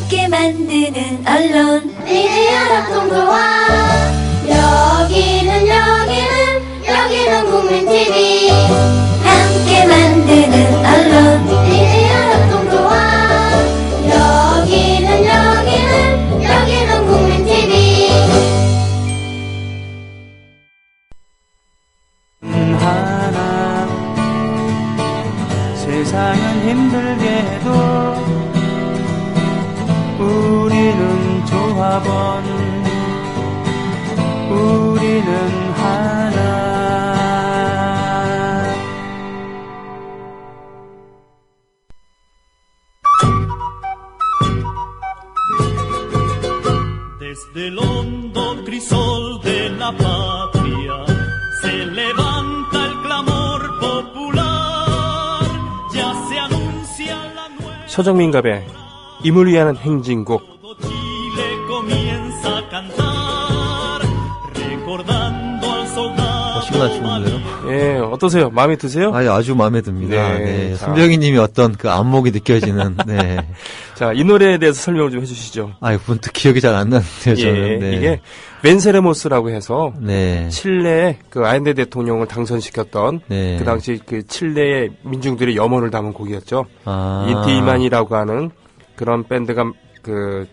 함께 만드는 언론 미디어 합동조합. 여기는 국민TV. 함께 만드는 언론 미디어 합동조합. 여기는 국민TV. 하나 세상은 힘들게 해도 우리는 조합원, 우리는 하나. Desde el hondo crisol de la patria se levanta el clamor popular. Ya se anuncia la nueva. 서정민갑의 임을 위한 행진곡. Todo Chile comienza a cantar, recordando al soldado. 시간 좋은데요? 예, 어떠세요? 마음에 드세요? 아주 마음에 듭니다. 네, 네. 자. 손병희님이 어떤 그 안목이 느껴지는, 네. 자, 이 노래에 대해서 설명을 좀 해주시죠. 문득 기억이 잘 안 나는데요, 저는. 예, 네. 이게 웬세레모스라고 해서 네. 칠레의 그 아엔데 대통령을 당선시켰던 네. 그 당시 그 칠레의 민중들의 염원을 담은 곡이었죠. 아. 인티이만이라고 하는 그런 밴드가 그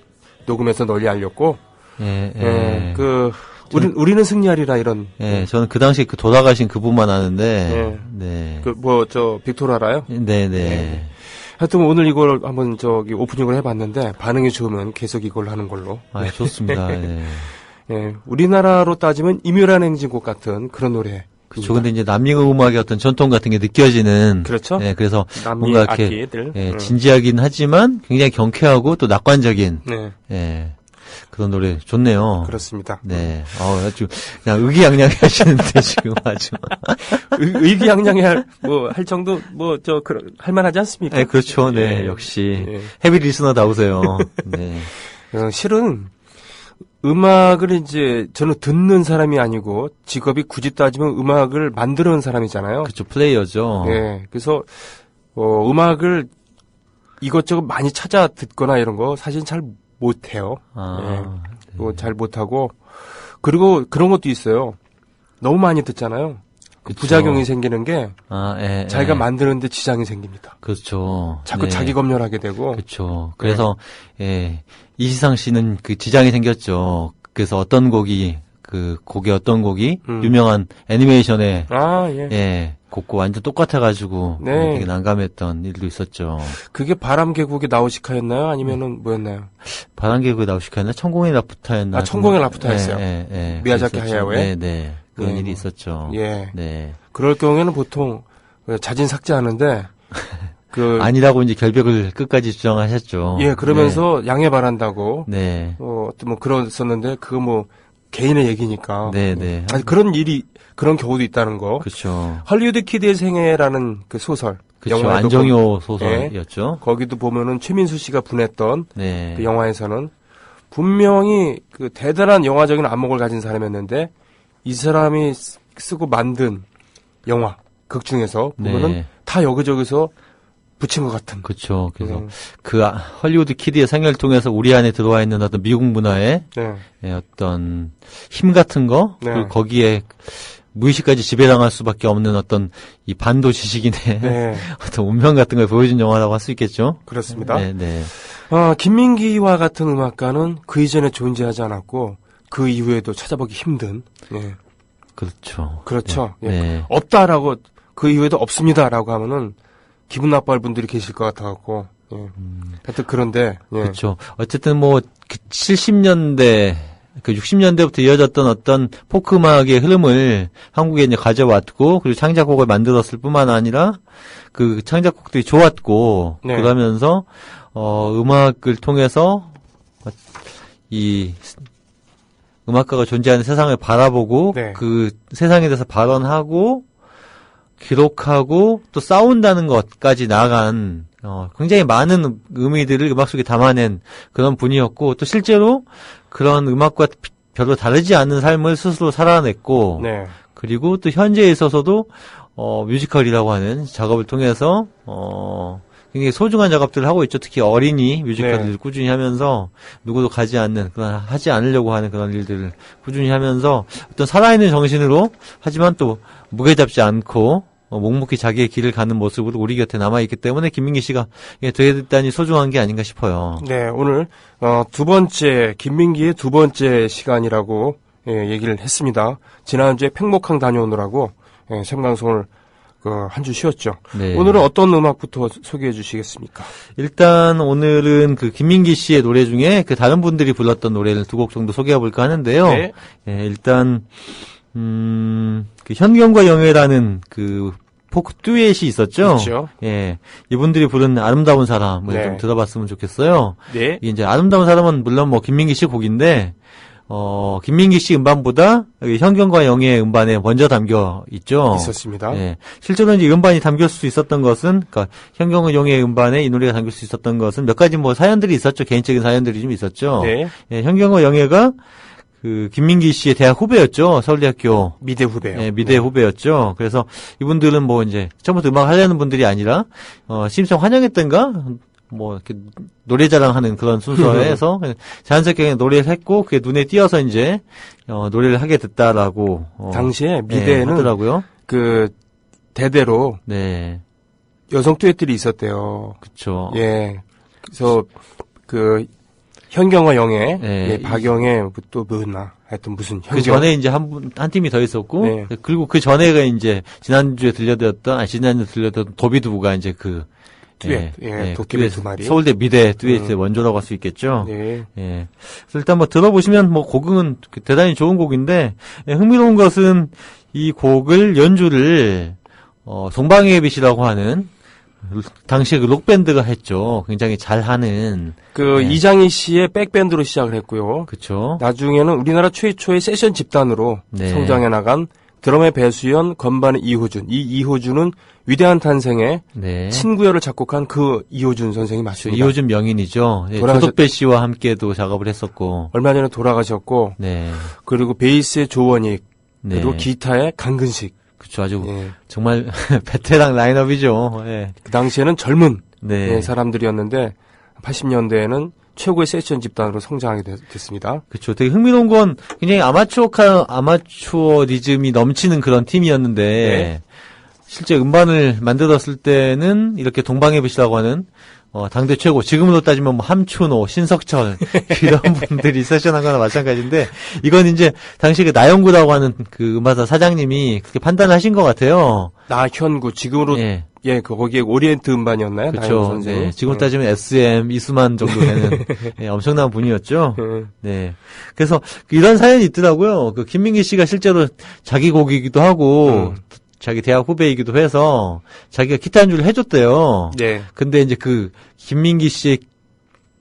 녹음해서 널리 알렸고, 예, 예. 예, 우리는 승리하리라 이런. 예, 저는 그 당시 그 돌아가신 그분만 아는데, 예. 네. 빅토라라요? 네네. 네. 하여튼 오늘 이걸 한번 오프닝을 해봤는데 반응이 좋으면 계속 이걸 하는 걸로. 좋습니다. 예. 예, 우리나라로 따지면 임요란 행진곡 같은 그런 노래. 그렇죠. 근데 이제 남미국 음악의 어떤 전통 같은 게 느껴지는. 그렇죠. 네, 그래서 남미 뭔가 이렇게 악기들. 예, 진지하긴 하지만 굉장히 경쾌하고 또 낙관적인. 네, 예. 그런 노래 좋네요. 그렇습니다. 네. 아주 그냥 의기양양해 하시는데 지금 아주. 의기양양해 할 정도 할만하지 않습니까? 네, 그렇죠. 네, 예. 역시 예. 헤비 리스너다우세요. 네. 실은 음악을 이제 저는 듣는 사람이 아니고 직업이 굳이 따지면 음악을 만드는 사람이잖아요. 그렇죠. 플레이어죠. 네, 그래서 음악을 이것저것 많이 찾아 듣거나 이런 거 사실 잘 못해요. 네. 잘 못하고 그리고 그런 것도 있어요. 너무 많이 듣잖아요. 그쵸. 부작용이 생기는 게 예, 자기가 예. 만드는데 지장이 생깁니다. 그렇죠. 자꾸 네. 자기 검열하게 되고. 그렇죠. 그래서 예, 이시상 씨는 그 지장이 생겼죠. 그래서 어떤 곡이 유명한 애니메이션의 예, 곡과 완전 똑같아가지고 네. 되게 난감했던 일도 있었죠. 그게 바람계곡의 나우시카였나요? 아니면은 뭐였나요? 바람계곡의 나우시카였나? 천공의 라프타였나? 천공의 라프타였어요. 예. 미야자키 그랬었죠. 하야오의? 네. 그런 네. 일이 있었죠. 예. 네. 그럴 경우에는 보통 자진 삭제하는데 아니라고 이제 결백을 끝까지 주장하셨죠. 예, 그러면서 양해 바란다고. 네. 그랬었는데 그거 개인의 얘기니까. 네. 아니, 그런 경우도 있다는 거. 그렇죠. 헐리우드 키드의 생애라는 그 소설. 그렇죠. 영화에도 안정효 소설이었죠. 거기도 보면은 최민수 씨가 분했던 네. 그 영화에서는 분명히 그 대단한 영화적인 안목을 가진 사람이었는데 이 사람이 쓰고 만든 영화, 극 중에서 보면은 네. 다 여기저기서 붙인 것 같은. 그렇죠. 그래서 헐리우드 키드의 생애를 통해서 우리 안에 들어와 있는 어떤 미국 문화의 예, 어떤 힘 같은 거, 네. 그리고 거기에 무의식까지 지배당할 수밖에 없는 어떤 이 반도 지식인의 어떤 운명 같은 걸 보여준 영화라고 할 수 있겠죠. 그렇습니다. 네. 김민기와 같은 음악가는 그 이전에 존재하지 않았고 그 이후에도 찾아보기 힘든. 예. 그렇죠. 그렇죠. 네. 예. 네. 없다라고 그 이후에도 없습니다라고 하면은 기분 나빠할 분들이 계실 것 같아갖고. 예. 하여튼 그런데. 예. 그렇죠. 어쨌든 그 70년대, 그 60년대부터 이어졌던 어떤 포크 음악의 흐름을 한국에 이제 가져왔고, 그리고 창작곡을 만들었을 뿐만 아니라 그 창작곡들이 좋았고, 네. 그러면서 음악을 통해서 이 음악가가 존재하는 세상을 바라보고 네. 그 세상에 대해서 발언하고 기록하고 또 싸운다는 것까지 나아간 굉장히 많은 의미들을 음악 속에 담아낸 그런 분이었고 또 실제로 그런 음악과 별로 다르지 않은 삶을 스스로 살아냈고 네. 그리고 또 현재에 있어서도 뮤지컬이라고 하는 작업을 통해서 굉장히 소중한 작업들을 하고 있죠. 특히 어린이 뮤지컬을 네. 꾸준히 하면서 누구도 가지 않는 그런 하지 않으려고 하는 그런 일들을 꾸준히 하면서 어떤 살아있는 정신으로 하지만 또 무게 잡지 않고 묵묵히 자기의 길을 가는 모습으로 우리 곁에 남아있기 때문에 김민기 씨가 대단히 소중한 게 아닌가 싶어요. 네, 오늘 두 번째 김민기의 두 번째 시간이라고 얘기를 했습니다. 지난주에 팽목항 다녀오느라고 생방송을 한 주 쉬었죠. 네. 오늘은 어떤 음악부터 소개해 주시겠습니까? 일단 오늘은 그 김민기 씨의 노래 중에 그 다른 분들이 불렀던 노래를 두 곡 정도 소개해 볼까 하는데요. 네. 일단 그 현경과 영애라는 그 포크 듀엣이 있었죠. 그렇죠. 예. 이분들이 부른 아름다운 사람을 네. 좀 들어봤으면 좋겠어요. 네. 이게 이제 아름다운 사람은 물론 뭐 김민기 씨 곡인데 김민기 씨 음반보다 현경과 영애의 음반에 먼저 담겨 있죠. 있었습니다. 예. 실제로 이제 음반이 담길 수 있었던 것은, 그러니까 현경과 영애의 음반에 이 노래가 담길 수 있었던 것은 몇 가지 뭐 사연들이 있었죠. 개인적인 사연들이 좀 있었죠. 네. 예, 현경과 영애가 그 김민기 씨의 대학 후배였죠. 서울대학교. 미대 후배요. 예, 미대 후배였죠. 그래서 이분들은 뭐 이제 처음부터 음악 하려는 분들이 아니라 신입생 환영했던가 뭐 이렇게 노래자랑하는 그런 순서에서 자연스럽게 그냥 노래를 했고 그게 눈에 띄어서 이제 노래를 하게 됐다라고 당시에 미대에는 하더라고요. 그 대대로 네, 여성 듀엣들이 있었대요. 그렇죠. 예. 그래서 그 현경과 영애, 네. 예, 박영애 또 뭐였나? 하여튼 무슨 현경. 그 전에 이제 한 팀이 더 있었고 네. 그리고 그 전에가 이제 지난주에 들려드렸던 도비두부가 이제 그 듀엣, 도깨비 두 마리. 서울대 미대 듀엣의 원조라고 할 수 있겠죠. 네. 예. 그래서 일단 뭐 들어보시면 뭐 곡은 대단히 좋은 곡인데 흥미로운 것은 이 곡을 연주를 동방의 빛이라고 하는 당시에 그 록밴드가 했죠. 굉장히 잘하는 그 네. 이장희 씨의 백밴드로 시작을 했고요. 그렇죠. 나중에는 우리나라 최초의 세션 집단으로 네. 성장해 나간 드럼의 배수연, 건반의 이호준. 이 이호준은 위대한 탄생의 네. 친구여를 작곡한 그 이호준 선생이 맞습니다. 이호준 명인이죠. 예, 돌아가셨- 조덕배 씨와 함께도 작업을 했었고. 얼마 전에 돌아가셨고 네. 그리고 베이스의 조원익 네. 그리고 기타의 강근식. 그렇죠. 아주 예. 정말 베테랑 라인업이죠. 예. 그 당시에는 젊은 네. 예, 사람들이었는데 80년대에는 최고의 세션 집단으로 성장하게 됐습니다. 그렇죠. 되게 흥미로운 건 굉장히 아마추어리즘이 넘치는 그런 팀이었는데 네. 실제 음반을 만들었을 때는 이렇게 동방의 빛이라고 하는 당대 최고, 지금으로 따지면 뭐 함춘호, 신석철 이런 분들이 세션한 거나 마찬가지인데 이건 이제 당시 그 나영구라고 하는 그 음반사 사장님이 그렇게 판단을 하신 것 같아요. 나현구 지금으로 예. 그 거기에 오리엔트 음반이었나요? 나현구 그렇죠. 선생님. 네. 지금 따지면 SM, 이수만 정도 되는 예, 엄청난 분이었죠. 네. 그래서 이런 사연이 있더라고요. 그 김민기 씨가 실제로 자기 곡이기도 하고 자기 대학 후배이기도 해서 자기가 기타 연주를 해줬대요. 네. 근데 이제 그 김민기 씨의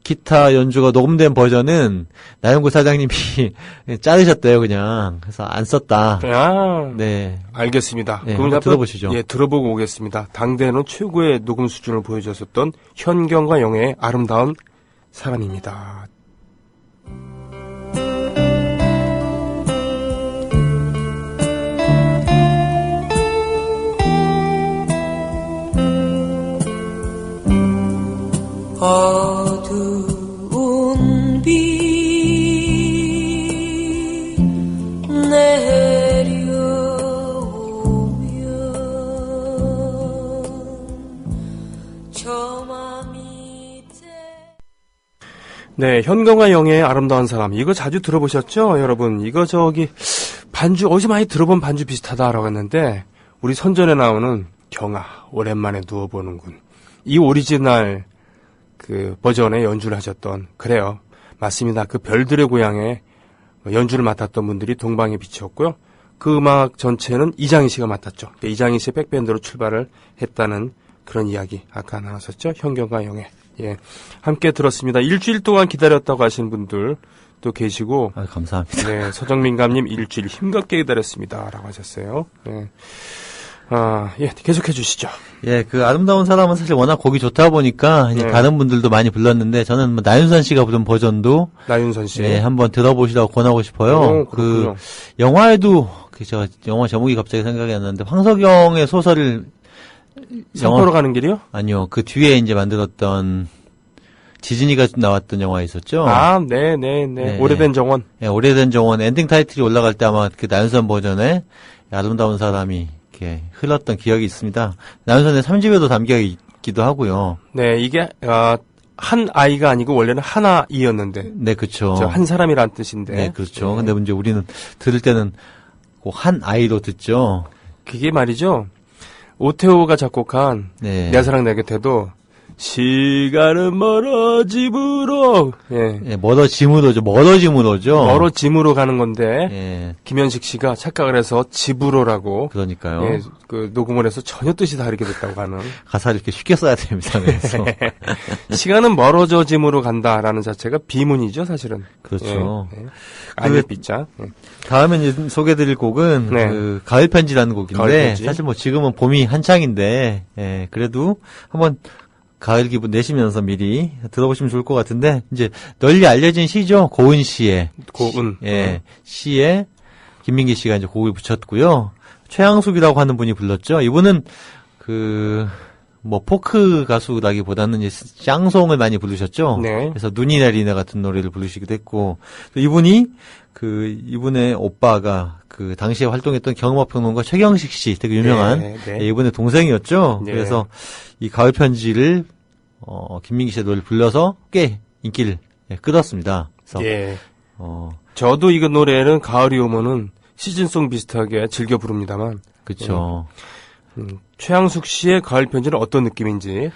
기타 연주가 녹음된 버전은 나영구 사장님이 자르셨대요, 그냥. 그래서 안 썼다. 아, 네. 알겠습니다. 네, 그럼 한번 들어보시죠. 예, 들어보고 오겠습니다. 당대는 최고의 녹음 수준을 보여줬었던 현경과 영애의 아름다운 사람입니다. 어두운 비 내려오면 저마 밑에 네, 현경과 영애의 아름다운 사람. 이거 자주 들어보셨죠, 여러분? 이거 반주, 어디서 많이 들어본 반주 비슷하다라고 했는데, 우리 선전에 나오는 경아, 오랜만에 누워보는군. 이 오리지널 그 버전의 연주를 하셨던, 그래요. 맞습니다. 그 별들의 고향에 연주를 맡았던 분들이 동방의 빛이었고요. 그 음악 전체는 이장희 씨가 맡았죠. 이장희 씨의 백밴드로 출발을 했다는 그런 이야기 아까 나눴었죠. 현경과 영애. 예, 함께 들었습니다. 일주일 동안 기다렸다고 하시는 분들 또 계시고, 아, 감사합니다. 네, 서정민감님 일주일 힘겹게 기다렸습니다라고 하셨어요. 네. 예, 계속해 주시죠. 예, 그 아름다운 사람은 사실 워낙 곡이 좋다 보니까 이제 네. 다른 분들도 많이 불렀는데 저는 뭐 나윤선 씨가 부른 버전도 나윤선 씨. 예, 한번 들어보시라고 권하고 싶어요. 오, 그 그렇군요. 영화에도 영화 제목이 갑자기 생각이 안 나는데 황석영의 소설을 산 보러 가는 길이요? 아니요. 그 뒤에 이제 만들었던 디즈니가 나왔던 영화 있었죠? 아, 네네네. 네. 오래된 정원. 예, 오래된 정원 엔딩 타이틀이 올라갈 때 아마 그 나연선 버전의 아름다운 사람이 이렇게 흘렀던 기억이 있습니다. 나연선의 3집에도 담겨 있기도 하고요. 네, 이게, 한 아이가 아니고 원래는 하나이였는데. 네, 그렇죠. 한 사람이란 뜻인데. 네, 그렇죠. 근데 이제 우리는 들을 때는 꼭 한 아이로 듣죠. 그게 말이죠. 오태호가 작곡한 네. 내 사랑 내 곁에도 시간은 멀어 집으로 멀어짐으로죠. 멀어짐으로 가는 건데 예, 김현식 씨가 착각을 해서 집으로라고 그러니까요. 예, 그 녹음을 해서 전혀 뜻이 다르게 됐다고 하는 가사를 이렇게 쉽게 써야 됩니다. 그래서 시간은 멀어져짐으로 간다라는 자체가 비문이죠, 사실은. 그렇죠. 아닐 빗자. 다음에 이제 소개드릴 곡은 네. 그 가을 편지라는 곡인데 가을 편지. 사실 뭐 지금은 봄이 한창인데 그래도 한번 가을 기분 내시면서 미리 들어보시면 좋을 것 같은데 이제 널리 알려진 시죠. 고은 씨의 고은. 시에 김민기 씨가 이제 곡을 붙였고요. 최양숙이라고 하는 분이 불렀죠. 이분은 뭐 포크 가수라기보다는 이제 샹송을 많이 부르셨죠. 네. 그래서 눈이 내리네 같은 노래를 부르시기도 했고 이분이 이분의 오빠가 당시에 활동했던 경음악평론가 최경식 씨 되게 유명한 네. 이분의 동생이었죠. 네. 그래서 이 가을 편지를 김민기 씨의 노래를 불러서 꽤 인기를 끌었습니다. 그래서 예. 저도 이 노래는 가을이 오면은 시즌송 비슷하게 즐겨 부릅니다만. 그렇죠. 최양숙 씨의 가을 편지는 어떤 느낌인지.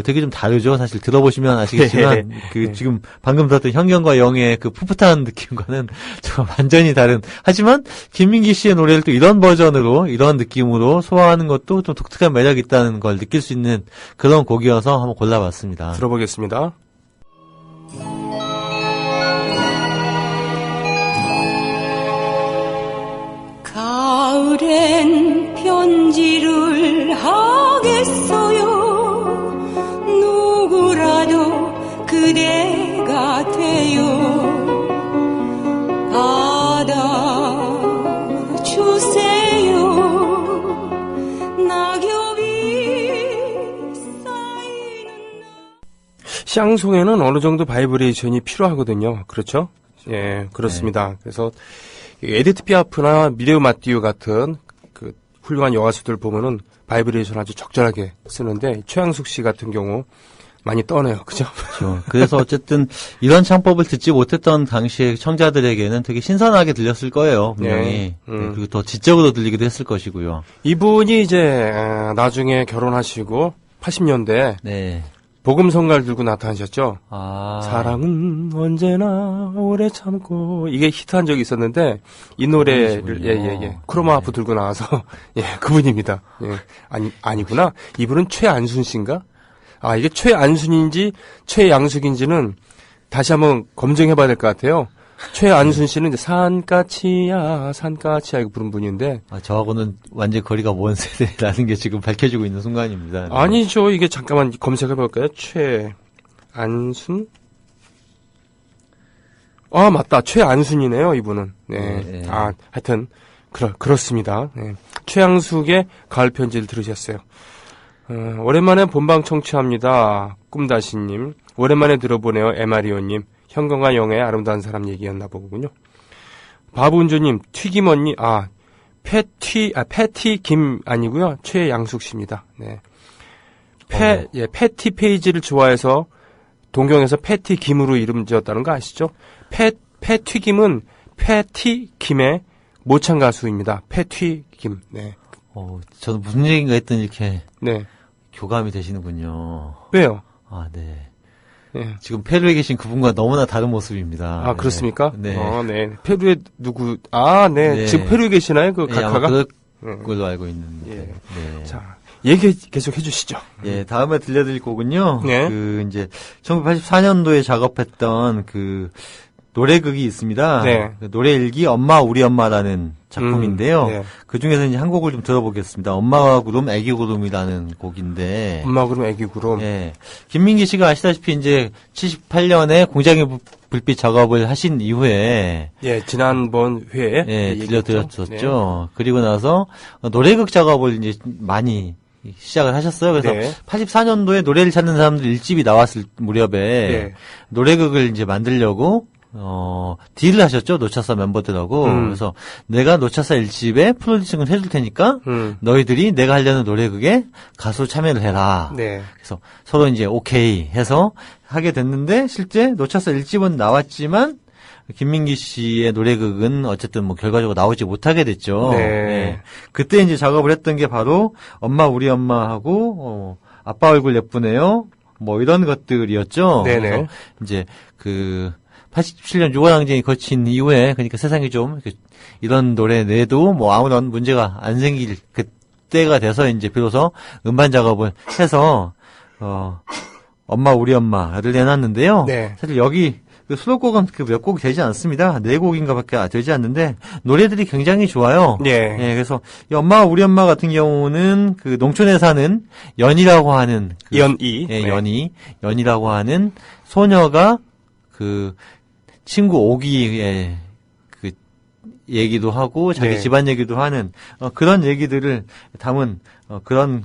되게 좀 다르죠. 사실 들어보시면 아시겠지만, 지금 방금 들었던 현경과 영의 풋풋한 느낌과는 좀 완전히 다른. 하지만, 김민기 씨의 노래를 또 이런 버전으로, 이런 느낌으로 소화하는 것도 좀 독특한 매력이 있다는 걸 느낄 수 있는 그런 곡이어서 한번 골라봤습니다. 들어보겠습니다. 가을엔 편지를 하겠어요. 누구라도 그대가 돼요. 받아주세요. 낙엽이 쌓이는 샹송에는 어느 정도 바이브레이션이 필요하거든요. 그렇죠? 예, 그렇습니다. 그래서 에디트 피아프나 미레우 마띠우 같은 훌륭한 여가수들 보면은 바이브레이션 아주 적절하게 쓰는데 최양숙 씨 같은 경우 많이 떠네요. 그죠? 그렇죠. 그래서 어쨌든 이런 창법을 듣지 못했던 당시의 청자들에게는 되게 신선하게 들렸을 거예요. 분명히. 그리고 더 지적으로 들리기도 했을 것이고요. 이분이 이제 나중에 결혼하시고 80년대 네. 복음성가를 들고 나타나셨죠. 아. 사랑은 언제나 오래 참고 이게 히트한 적이 있었는데 이 노래를 크로마하프 들고 나와서 그분입니다. 아니구나. 이분은 최안순 씨인가? 이게 최안순인지 최양숙인지는 다시 한번 검증해봐야 될 것 같아요. 최안순 씨는 이제 산까치야 이거 부른 분인데. 저하고는 완전 거리가 먼 세대라는 게 지금 밝혀지고 있는 순간입니다. 네. 아니죠. 이게 잠깐만 검색해볼까요? 최안순? 맞다. 최안순이네요, 이분은. 네. 하여튼, 그렇습니다. 네. 최양숙의 가을 편지를 들으셨어요. 오랜만에 본방 청취합니다. 꿈다시님. 오랜만에 들어보네요. 에마리오님. 현경과 영의 아름다운 사람 얘기였나 보군요. 바보운주님, 튀김 언니, 패티 김 아니고요. 최양숙 씨입니다. 네. 패티 페이지를 좋아해서 동경에서 패티 김으로 이름 지었다는 거 아시죠? 패튀김은 패티 김의 모창 가수입니다. 패튀김. 네. 저는 무슨 얘기인가 했더니 이렇게. 네. 교감이 되시는군요. 왜요? 네. 네. 지금 페루에 계신 그분과 너무나 다른 모습입니다. 그렇습니까? 네. 네. 페루에 누구? 네. 지금 페루에 계시나요? 각하가? 그럴 걸로 알고 있는데. 네. 네. 자, 얘기 계속 해주시죠. 예, 다음에 들려드릴 곡은요. 네. 이제 1984년도에 작업했던 노래극이 있습니다. 네. 노래 일기 엄마 우리 엄마라는 작품인데요. 네. 그 중에서 이제 한 곡을 좀 들어보겠습니다. 엄마와 구름, 애기 구름이라는 곡인데. 엄마 구름, 애기 구름. 예. 김민기 씨가 아시다시피 이제 78년에 공장의 불빛 작업을 하신 이후에. 예, 지난번 회에. 들려드렸었죠. 네. 그리고 나서 노래극 작업을 이제 많이 시작을 하셨어요. 그래서 네. 84년도에 노래를 찾는 사람들 1집이 나왔을 무렵에 네. 노래극을 이제 만들려고 딜을 하셨죠. 노차사 멤버들하고. 그래서 내가 노차사 1집에 프로듀싱을 해줄 테니까 너희들이 내가 하려는 노래극에 가수 참여를 해라. 네. 그래서 서로 이제 오케이 해서 하게 됐는데 실제 노차사 1집은 나왔지만 김민기 씨의 노래극은 어쨌든 뭐 결과적으로 나오지 못하게 됐죠. 네. 그때 이제 작업을 했던 게 바로 엄마 우리 엄마하고 아빠 얼굴 예쁘네요. 뭐 이런 것들이었죠. 네네. 그래서 이제 그 87년 유관항쟁이 거친 이후에 그러니까 세상이 좀 이런 노래 내도 뭐 아무런 문제가 안 생길 그때가 돼서 이제 비로소 음반 작업을 해서 엄마 우리 엄마를 내놨는데요. 네. 사실 여기 그 수록곡은 몇 곡이 되지 않습니다. 4곡인가밖에 되지 않는데 노래들이 굉장히 좋아요. 네. 예, 그래서 이 엄마 우리 엄마 같은 경우는 그 농촌에 사는 연이라고 하는 연이. 예, 네. 연이라고 하는 소녀가 그 친구 오기의 그 얘기도 하고 자기 네. 집안 얘기도 하는 그런 얘기들을 담은 그런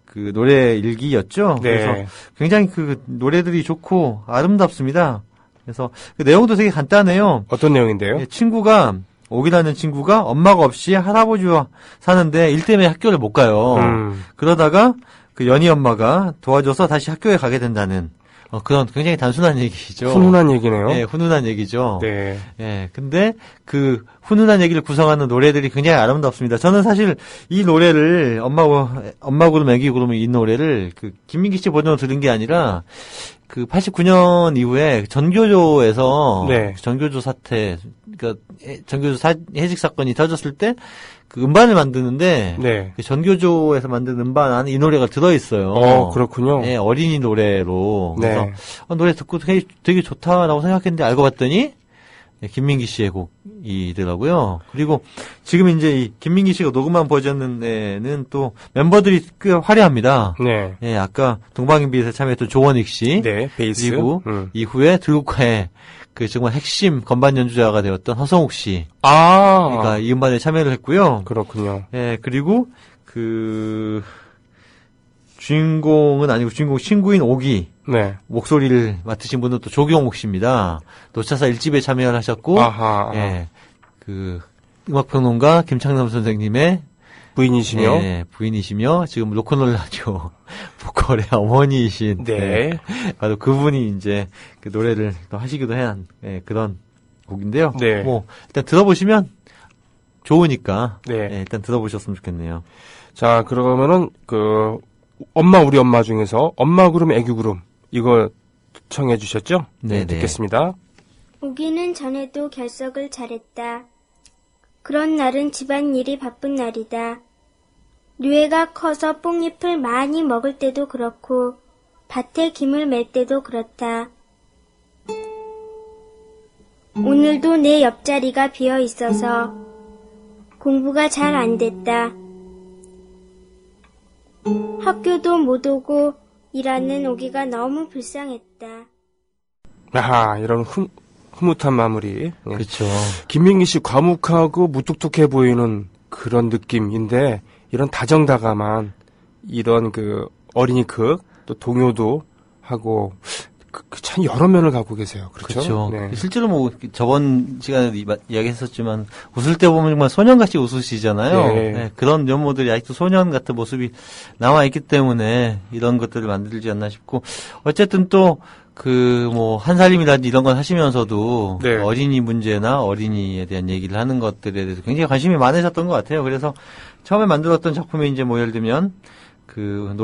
그 노래 일기였죠. 네. 그래서 굉장히 그 노래들이 좋고 아름답습니다. 그래서 그 내용도 되게 간단해요. 어떤 내용인데요? 예, 친구가 오기라는 친구가 엄마가 없이 할아버지와 사는데 일 때문에 학교를 못 가요. 그러다가 그 연희 엄마가 도와줘서 다시 학교에 가게 된다는 그런 굉장히 단순한 얘기죠. 훈훈한 얘기네요. 예, 훈훈한 얘기죠. 네. 예, 근데 그 훈훈한 얘기를 구성하는 노래들이 굉장히 아름답습니다. 저는 사실 이 노래를 엄마 구름 애기 구름 이 노래를 그 김민기 씨 버전으로 들은 게 아니라 그 89년 이후에 전교조에서 네. 전교조 사태 그러니까 전교조 해직 사건이 터졌을 때 그 음반을 만드는데 네. 그 전교조에서 만든 음반 안에 이 노래가 들어 있어요. 그렇군요. 예, 어린이 노래로. 그래서 네. 노래 듣고 되게 좋다라고 생각했는데 알고 봤더니 김민기 씨의 곡이더라고요. 그리고 지금 이제 이 김민기 씨가 녹음한 버전에는 또 멤버들이 꽤 화려합니다. 네. 예, 아까 동방인비에서 참여했던 조원익 씨. 네, 베이스. 그리고 이후에 들국화의 그 정말 핵심 건반 연주자가 되었던 허성욱 씨. 그러니까 이 음반에 참여를 했고요. 그렇군요. 예, 그리고 그 주인공은 아니고 주인공 친구인 오기. 네. 목소리를 맡으신 분은 또 조경옥 씨입니다. 노차사 1집에 참여를 하셨고, 예, 그 음악평론가 김창남 선생님의 부인이시며, 예, 부인이시며 지금 로큰롤 라디오 보컬의 어머니이신, 네, 바로 그분이 이제 그 노래를 또 하시기도 한 예, 그런 곡인데요. 네. 뭐 일단 들어보시면 좋으니까, 네. 예, 일단 들어보셨으면 좋겠네요. 자, 그러면은 그 엄마 우리 엄마 중에서 엄마 구름 애기 구름 이거 청해 주셨죠? 네, 듣겠습니다. 오기는 전에도 결석을 잘했다. 그런 날은 집안일이 바쁜 날이다. 뉘에가 커서 뽕잎을 많이 먹을 때도 그렇고 밭에 김을 맬 때도 그렇다. 오늘도 내 옆자리가 비어 있어서 공부가 잘 안 됐다. 학교도 못 오고 일하는 오기가 너무 불쌍했다. 아하, 이런 흐뭇한 마무리. 그렇죠. 김민기 씨 과묵하고 무뚝뚝해 보이는 그런 느낌인데 이런 다정다감한 이런 그 어린이 극 또 동요도 하고 참 여러 면을 갖고 계세요. 그렇죠? 그렇죠. 네. 실제로 뭐 저번 시간에 이야기했었지만 웃을 때 보면 정말 소년같이 웃으시잖아요. 네. 네, 그런 면모들이 아직도 소년 같은 모습이 남아 있기 때문에 이런 것들을 만들지 않나 싶고 어쨌든 또 그 뭐 한살림이라든지 이런 건 하시면서도 네. 어린이 문제나 어린이에 대한 얘기를 하는 것들에 대해서 굉장히 관심이 많으셨던 것 같아요. 그래서 처음에 만들었던 작품이 이제 뭐 예를 들면 그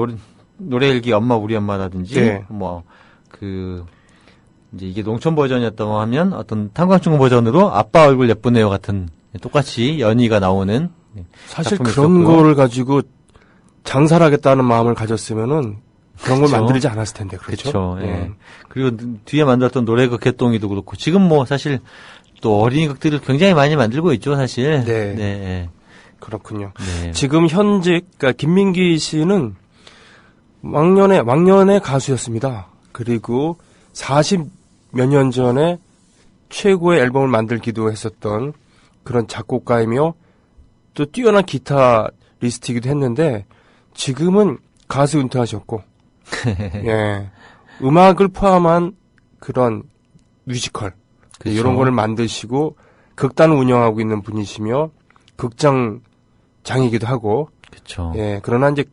노래일기 엄마 우리 엄마라든지 네. 뭐 그 이제 이게 농촌 버전이었다고 하면 어떤 탄광충 버전으로 아빠 얼굴 예쁘네요 같은 똑같이 연희가 나오는 사실 작품이 그런 있었고요. 거를 가지고 장사를 하겠다는 마음을 가졌으면은 그런 걸 그렇죠. 만들지 않았을 텐데 그렇죠? 그렇죠. 예. 그리고 뒤에 만들었던 노래극 개똥이도 그렇고 지금 뭐 사실 또 어린이 극들을 굉장히 많이 만들고 있죠 사실. 네. 네. 그렇군요. 네. 지금 현재 그러니까 김민기 씨는 왕년의 가수였습니다. 그리고 40몇 년 전에 최고의 앨범을 만들기도 했었던 그런 작곡가이며 또 뛰어난 기타리스트이기도 했는데 지금은 가수 은퇴하셨고, 예, 음악을 포함한 그런 뮤지컬 그쵸. 이런 거를 만드시고 극단을 운영하고 있는 분이시며 극장장이기도 하고, 그렇죠. 예, 그러나 이제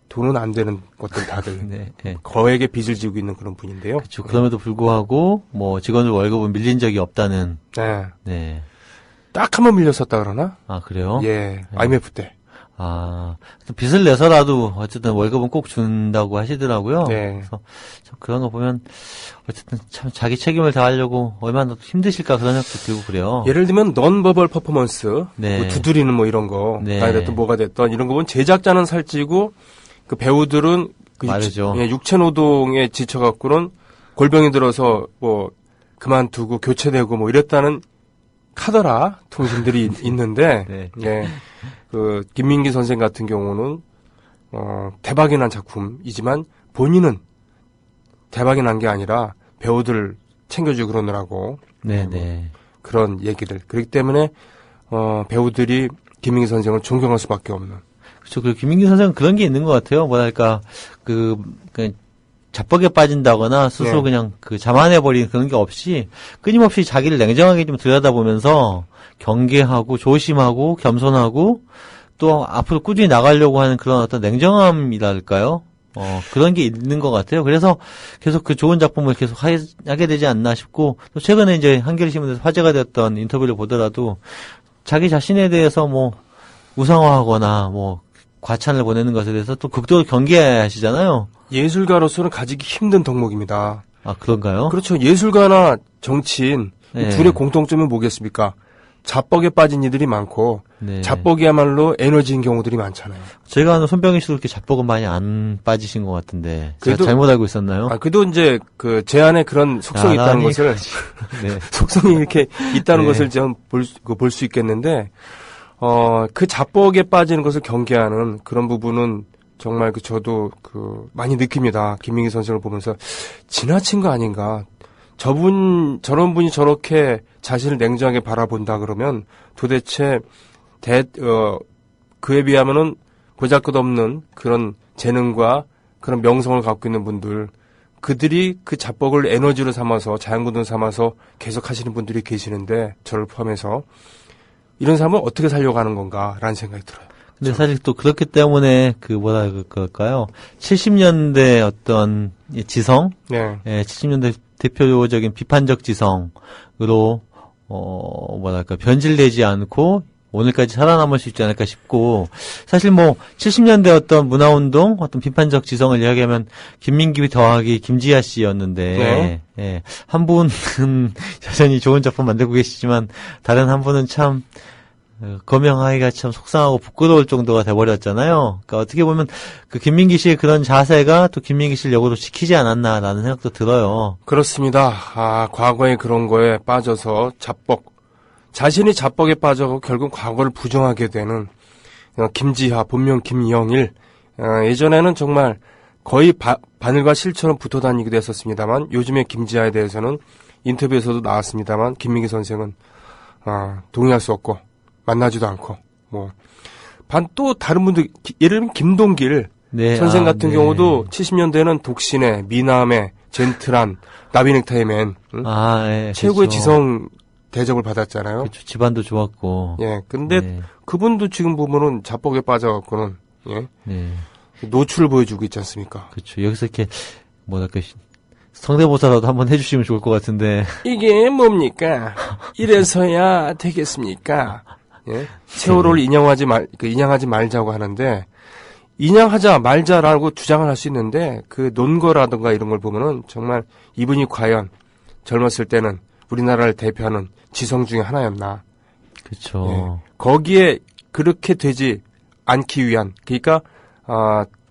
돈은 안 되는 것들 다들 네, 네. 거액의 빚을 지고 있는 그런 분인데요. 그렇죠. 그럼에도 불구하고 뭐 직원들 월급은 밀린 적이 없다는. 네, 네. 딱 한 번 밀렸었다 그러나? 아 그래요? 예, IMF 때. 아 빚을 내서라도 어쨌든 월급은 꼭 준다고 하시더라고요. 네. 그래서 참 그런 거 보면 어쨌든 참 자기 책임을 다하려고 얼마나 힘드실까 그런 생각도 들고 그래요. 예를 들면 넌버벌 퍼포먼스, 네. 뭐 두드리는 뭐 이런 거, 네. 나이 됐든 뭐가 됐든 이런 거 보면 제작자는 살찌고 그 배우들은 그 말이죠. 육체 노동에 지쳐갖고는 골병이 들어서 뭐 그만두고 교체되고 뭐 이랬다는 카더라 통신들이 있는데, 네. 예, 그 김민기 선생 같은 경우는 대박이 난 작품이지만 본인은 대박이 난 게 아니라 배우들 챙겨주고 그러느라고 네네. 그런 얘기들. 그렇기 때문에 배우들이 김민기 선생을 존경할 수밖에 없는. 그렇죠. 그 김민기 선생은 그런 게 있는 것 같아요. 뭐랄까 그 자뻑에 빠진다거나 스스로 네. 그냥 그 자만해버리는 그런 게 없이 끊임없이 자기를 냉정하게 좀 들여다보면서 경계하고 조심하고 겸손하고 또 앞으로 꾸준히 나가려고 하는 그런 어떤 냉정함이랄까요? 그런 게 있는 것 같아요. 그래서 계속 그 좋은 작품을 계속 하게 되지 않나 싶고 또 최근에 이제 한겨레신문에서 화제가 됐던 인터뷰를 보더라도 자기 자신에 대해서 뭐 우상화하거나 뭐 과찬을 보내는 것에 대해서 또 극도로 경계하시잖아요. 예술가로서는 가지기 힘든 덕목입니다. 아, 그런가요? 그렇죠. 예술가나 정치인 네. 둘의 공통점이 뭐겠습니까? 자뻑에 빠진 이들이 많고 네. 자뻑이야말로 에너지인 경우들이 많잖아요. 제가 아는 손병희 씨도 그렇게 자뻑은 많이 안 빠지신 것 같은데 제가 그래도- 잘못 알고 있었나요? 그래도 이제 그 제 안에 그런 속성이 있다는 나란히 것을 네. 속성이 이렇게 있다는 네. 것을 좀 볼 수 있겠는데 그 자뻑에 빠지는 것을 경계하는 그런 부분은 정말 저도 많이 느낍니다. 김민기 선생을 보면서 지나친 거 아닌가. 저런 분이 저렇게 자신을 냉정하게 바라본다 그러면 도대체 그에 비하면은 보잘것없는 그런 재능과 그런 명성을 갖고 있는 분들, 그들이 그 자뻑을 에너지로 삼아서 자양분을 삼아서 계속 하시는 분들이 계시는데 저를 포함해서 이런 삶을 어떻게 살려고 하는 건가라는 생각이 들어요. 근데 사실 또 그렇기 때문에 뭐라 그럴까요? 70년대 어떤 지성, 네. 70년대 대표적인 비판적 지성으로 뭐랄까 변질되지 않고 오늘까지 살아남을 수 있지 않을까 싶고 사실 뭐 70년대 어떤 문화운동 어떤 비판적 지성을 이야기하면 김민기 더하기 김지아 씨였는데 예, 한 분은 여전히 좋은 작품 만들고 계시지만 다른 한 분은 참 거명하기가 참 속상하고 부끄러울 정도가 돼버렸잖아요. 그러니까 어떻게 보면 그 김민기 씨의 그런 자세가 또 김민기 씨를 역으로 지키지 않았나라는 생각도 들어요. 그렇습니다. 과거에 그런 거에 빠져서 자신이 자뻑에 빠져서 결국 과거를 부정하게 되는 김지하, 본명 김영일. 예전에는 정말 거의 바늘과 실처럼 붙어 다니기도 했었습니다만 요즘에 김지하에 대해서는 인터뷰에서도 나왔습니다만 김민기 선생은 동의할 수 없고 만나지도 않고 또 다른 분들 예를 들면 김동길 네, 선생 같은 네. 경우도 70년대에는 독신의 미남의 젠틀한 나비넥타이맨 예, 최고의 그렇죠. 지성 대접을 받았잖아요. 그렇죠. 집안도 좋았고. 예, 근데 네. 그분도 지금 보면은 자뻑에 빠져갖고는 네. 노출을 보여주고 있지 않습니까? 그렇죠. 여기서 이렇게 뭐랄까 성대모사라도 한번 해주시면 좋을 것 같은데. 이게 뭡니까? 이래서야 되겠습니까? 예? 세월호를 인양하지 말자고 하는데, 인양하자 말자라고 주장을 할 수 있는데, 그 논거라든가 이런 걸 보면은 정말 이분이 과연 젊었을 때는 우리나라를 대표하는 지성 중에 하나였나. 그렇죠. 예. 거기에 그렇게 되지 않기 위한, 그러니까,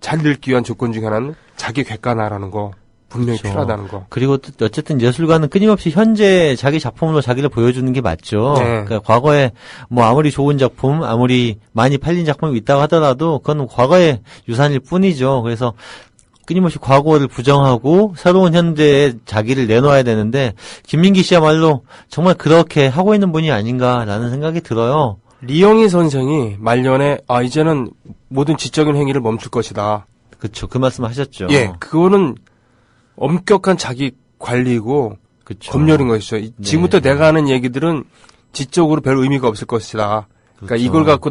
잘 늙기 위한 조건 중에 하나는 자기 객관화라는 거. 분명히 그렇죠. 필요하다는 거. 그리고 또 어쨌든 예술가는 끊임없이 현재 자기 작품으로 자기를 보여주는 게 맞죠. 네. 그러니까 과거에 뭐 아무리 좋은 작품, 아무리 많이 팔린 작품이 있다고 하더라도 그건 과거의 유산일 뿐이죠. 그래서 끊임없이 과거를 부정하고 새로운 현재에 자기를 내놓아야 되는데 김민기 씨야말로 정말 그렇게 하고 있는 분이 아닌가라는 생각이 들어요. 리영희 선생이 말년에 이제는 모든 지적인 행위를 멈출 것이다. 그쵸. 그 말씀 하셨죠. 예, 그거는 엄격한 자기 관리고 그쵸. 검열인 것이죠. 지금부터 내가 하는 얘기들은 지적으로 별 의미가 없을 것이다. 그러니까 그렇죠. 이걸 갖고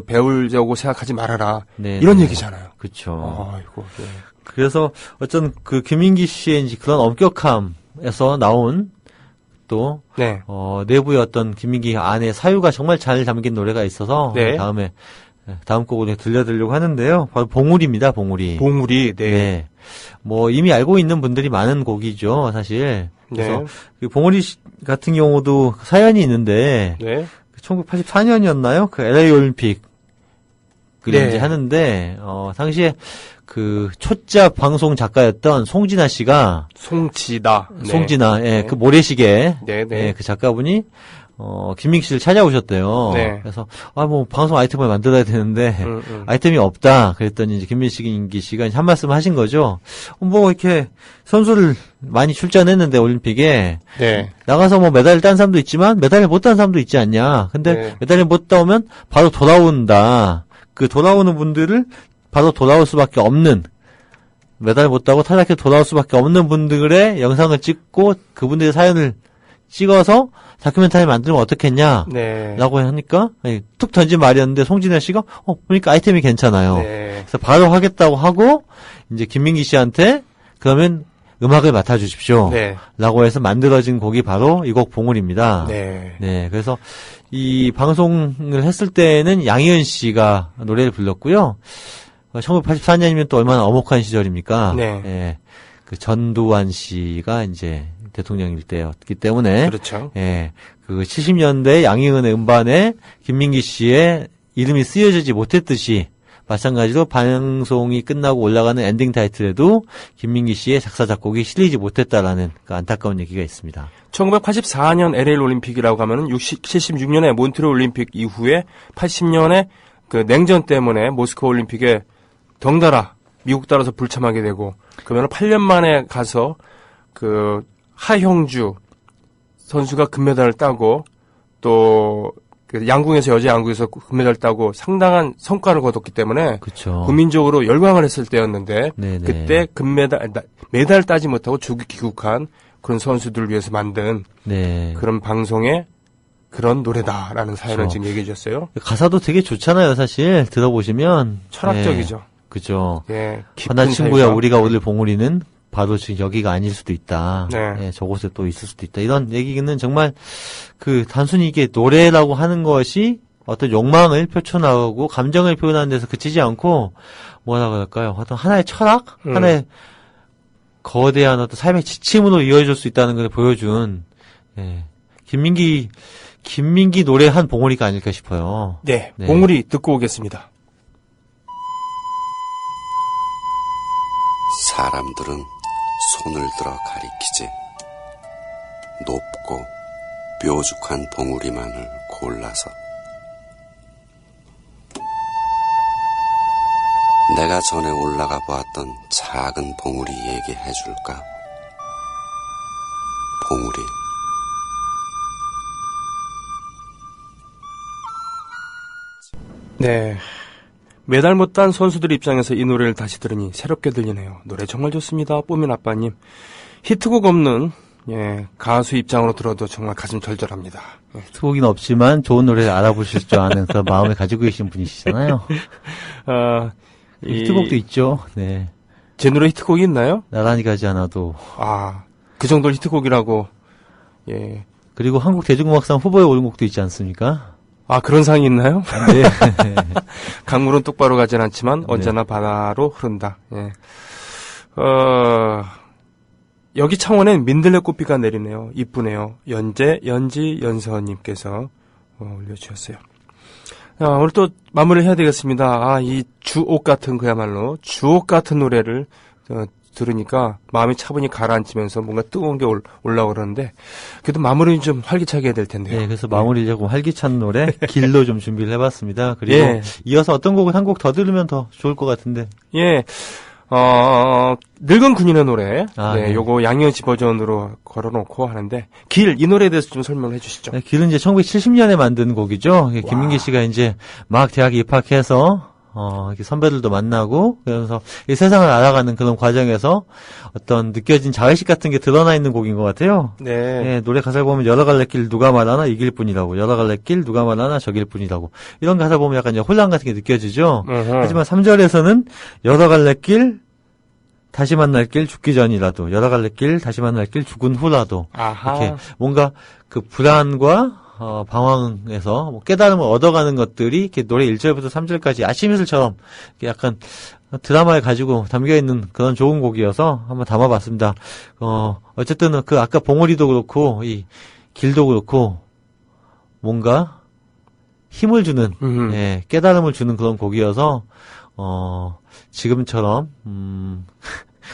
배우려고 생각하지 말아라. 네, 이런 네. 얘기잖아요. 그쵸. 아이고, 예. 그래서 어쩐 그 김민기 씨의 이제 그런 엄격함에서 나온 또 네. 내부의 어떤 김민기 안에 사유가 정말 잘 담긴 노래가 있어서 네. 다음 곡으로 들려드리려고 하는데요. 바로 봉우리입니다. 봉우리. 봉우리, 네. 네. 뭐 이미 알고 있는 분들이 많은 곡이죠, 사실. 그래서 네. 그 봉우리 같은 경우도 사연이 있는데 네. 1984년이었나요? 그 LA 올림픽 네. 이제 하는데 당시에 그 초짜 방송 작가였던 송진아 씨가 송지다. 네. 송진아, 예, 네. 그 모래시계, 네, 네. 예, 그 작가분이 김민기 씨를 찾아오셨대요. 네. 그래서 뭐 방송 아이템을 만들어야 되는데 아이템이 없다. 그랬더니 이제 김민기 씨가 한 말씀을 하신 거죠. 뭐 이렇게 선수를 많이 출전했는데 올림픽에 네. 나가서 뭐 메달을 딴 사람도 있지만 메달을 못 딴 사람도 있지 않냐. 근데 네. 메달을 못 따오면 바로 돌아온다. 그 돌아오는 분들을 바로 돌아올 수밖에 없는, 메달 못 따고 탈락해 돌아올 수밖에 없는 분들의 영상을 찍고 그분들의 사연을 찍어서 다큐멘터리 만들면 어떻겠냐 네. 라고 하니까 툭 던진 말이었는데 송진아 씨가 보니까 아이템이 괜찮아요. 네. 그래서 바로 하겠다고 하고 이제 김민기 씨한테 그러면 음악을 맡아주십시오 네. 라고 해서 만들어진 곡이 바로 이 곡 봉우리입니다. 네. 네, 그래서 이 방송을 했을 때는 양희은 씨가 노래를 불렀고요. 1984년이면 또 얼마나 엄혹한 시절입니까? 네. 예, 그 전두환 씨가 이제 대통령일 때였기 때문에. 그렇죠. 예, 그 70년대 양희은의 음반에 김민기 씨의 이름이 쓰여지지 못했듯이 마찬가지로 방송이 끝나고 올라가는 엔딩 타이틀에도 김민기 씨의 작사 작곡이 실리지 못했다라는 그 안타까운 얘기가 있습니다. 1984년 LA 올림픽이라고 하면은 76년에 몬트리올 올림픽 이후에 80년에 그 냉전 때문에 모스크바 올림픽에 덩달아 미국 따라서 불참하게 되고, 그러면 8년 만에 가서 그 하형주 선수가 금메달을 따고, 또 그 양궁에서 여자 양궁에서 금메달을 따고 상당한 성과를 거뒀기 때문에 그렇죠. 국민적으로 열광을 했을 때였는데, 네네. 그때 메달 따지 못하고 귀국한 그런 선수들을 위해서 만든 네. 그런 방송의 그런 노래다라는 사연을 그렇죠. 지금 얘기해 주셨어요. 가사도 되게 좋잖아요, 사실. 들어보시면. 철학적이죠. 네, 그죠. 예, 나 친구야, 사유가. 우리가 오늘 봉우리는 바로 지금 여기가 아닐 수도 있다. 네. 예, 저곳에 또 있을 수도 있다. 이런 얘기는 정말 그 단순히 이게 노래라고 하는 것이 어떤 욕망을 표현하고 감정을 표현하는 데서 그치지 않고 뭐라고 할까요? 어떤 하나의 철학? 하나의 거대한 어떤 삶의 지침으로 이어질 수 있다는 걸 보여준, 예, 김민기 노래 한 봉우리가 아닐까 싶어요. 네, 네. 봉우리 듣고 오겠습니다. 사람들은 손을 들어 가리키지. 높고 뾰족한 봉우리만을 골라서. 내가 전에 올라가 보았던 작은 봉우리 얘기해 줄까? 봉우리. 네. 메달 못 딴 선수들 입장에서 이 노래를 다시 들으니 새롭게 들리네요. 노래 정말 좋습니다. 뽀민 아빠님. 히트곡 없는, 예, 가수 입장으로 들어도 정말 가슴 절절합니다. 예. 히트곡은 없지만 좋은 노래를 알아보실 줄 아는 그런 마음을 가지고 계신 분이시잖아요. 히트곡도 있죠. 네. 제 노래 히트곡이 있나요? 나란히 가지 않아도. 그 정도 히트곡이라고, 예. 그리고 한국 대중음악상 후보에 오른 곡도 있지 않습니까? 그런 상이 있나요? 네. 강물은 똑바로 가진 않지만 언제나 바다로 흐른다. 예. 여기 창원엔 민들레꽃비가 내리네요. 이쁘네요. 연지연서님께서 올려주셨어요. 오늘 또 마무리를 해야 되겠습니다. 이 주옥 같은, 그야말로 주옥 같은 노래를 들으니까 마음이 차분히 가라앉으면서 뭔가 뜨거운 게 올라오고 그러는데, 그래도 마무리는 좀 활기차게 해야 될 텐데요. 네, 그래서 마무리 조금 활기찬 노래 길로 좀 준비를 해봤습니다. 그리고 예. 이어서 어떤 곡을 한 곡 더 들으면 더 좋을 것 같은데. 예. 늙은 군인의 노래. 아, 네, 네. 요거 양현씨 버전으로 걸어놓고 하는데, 길, 이 노래에 대해서 좀 설명을 해주시죠. 네, 길은 이제 1970년에 만든 곡이죠. 김민기 씨가 이제 막 대학에 입학해서 이렇게 선배들도 만나고 그러면서 이 세상을 알아가는 그런 과정에서 어떤 느껴진 자의식 같은 게 드러나 있는 곡인 것 같아요. 네. 네, 노래 가사를 보면 여러 갈래 길 누가 말하나 이길 뿐이라고, 여러 갈래 길 누가 말하나 저길 뿐이라고, 이런 가사 보면 약간 이제 혼란 같은 게 느껴지죠. 하지만 3절에서는 여러 갈래 길 다시 만날 길 죽기 전이라도, 여러 갈래 길 다시 만날 길 죽은 후라도, 아하. 이렇게 뭔가 그 불안과 방황에서 뭐 깨달음을 얻어가는 것들이 이렇게 노래 1절부터 3절까지 아침이슬처럼 이렇게 약간 드라마에 가지고 담겨있는 그런 좋은 곡이어서 한번 담아봤습니다. 어쨌든 그 아까 봉우리도 그렇고 이 길도 그렇고 뭔가 힘을 주는, 예, 깨달음을 주는 그런 곡이어서 지금처럼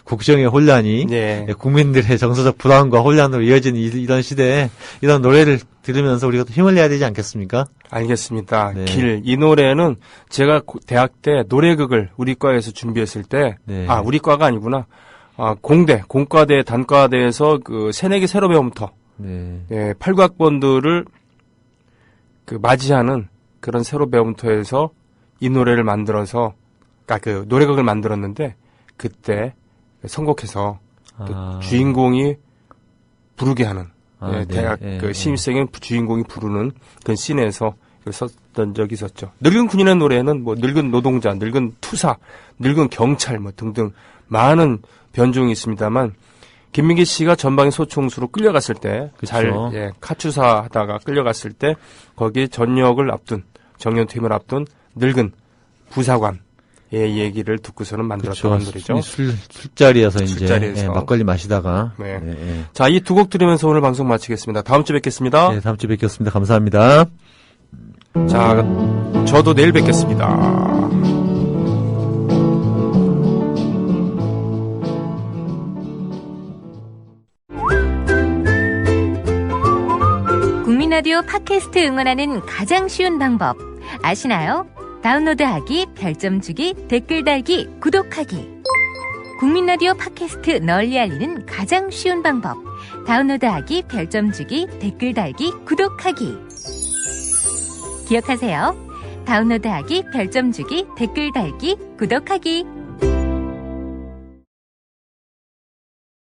국정의 혼란이, 네. 국민들의 정서적 불안과 혼란으로 이어지는 이런 시대에 이런 노래를 들으면서 우리가 또 힘을 내야 되지 않겠습니까? 알겠습니다. 네. 길. 이 노래는 제가 대학 때 노래극을 우리 과에서 준비했을 때, 네. 우리 과가 아니구나. 공과대, 단과대에서 그 새내기 새로 배움터, 네. 예, 8학번들을 그 맞이하는 그런 새로 배움터에서 이 노래를 만들어서, 그 노래극을 만들었는데, 그때 선곡해서 또 주인공이 부르게 하는, 예, 네. 대학 예, 그 신입생인 주인공이 부르는 그 씬에서 썼던 적이 있었죠. 늙은 군인의 노래는 뭐 늙은 노동자, 늙은 투사, 늙은 경찰 뭐 등등 많은 변종이 있습니다만, 김민기 씨가 전방위 소총수로 끌려갔을 때, 그쵸. 카투사 하다가 끌려갔을 때 거기 전역을 앞둔, 정년 퇴임을 앞둔 늙은 부사관의 얘기를 듣고서는 만들었던 노래죠. 술자리에서 이제 술자리에서. 막걸리 마시다가. 네. 네, 네. 자, 이 두 곡 들으면서 오늘 방송 마치겠습니다. 다음 주에 뵙겠습니다. 네, 다음 주에 뵙겠습니다. 감사합니다. 자, 저도 내일 뵙겠습니다. 국민 라디오 팟캐스트 응원하는 가장 쉬운 방법 아시나요? 다운로드하기, 별점 주기, 댓글 달기, 구독하기. 국민 라디오 팟캐스트 널리 알리는 가장 쉬운 방법. 다운로드하기, 별점 주기, 댓글 달기, 구독하기. 기억하세요. 다운로드하기, 별점 주기, 댓글 달기, 구독하기.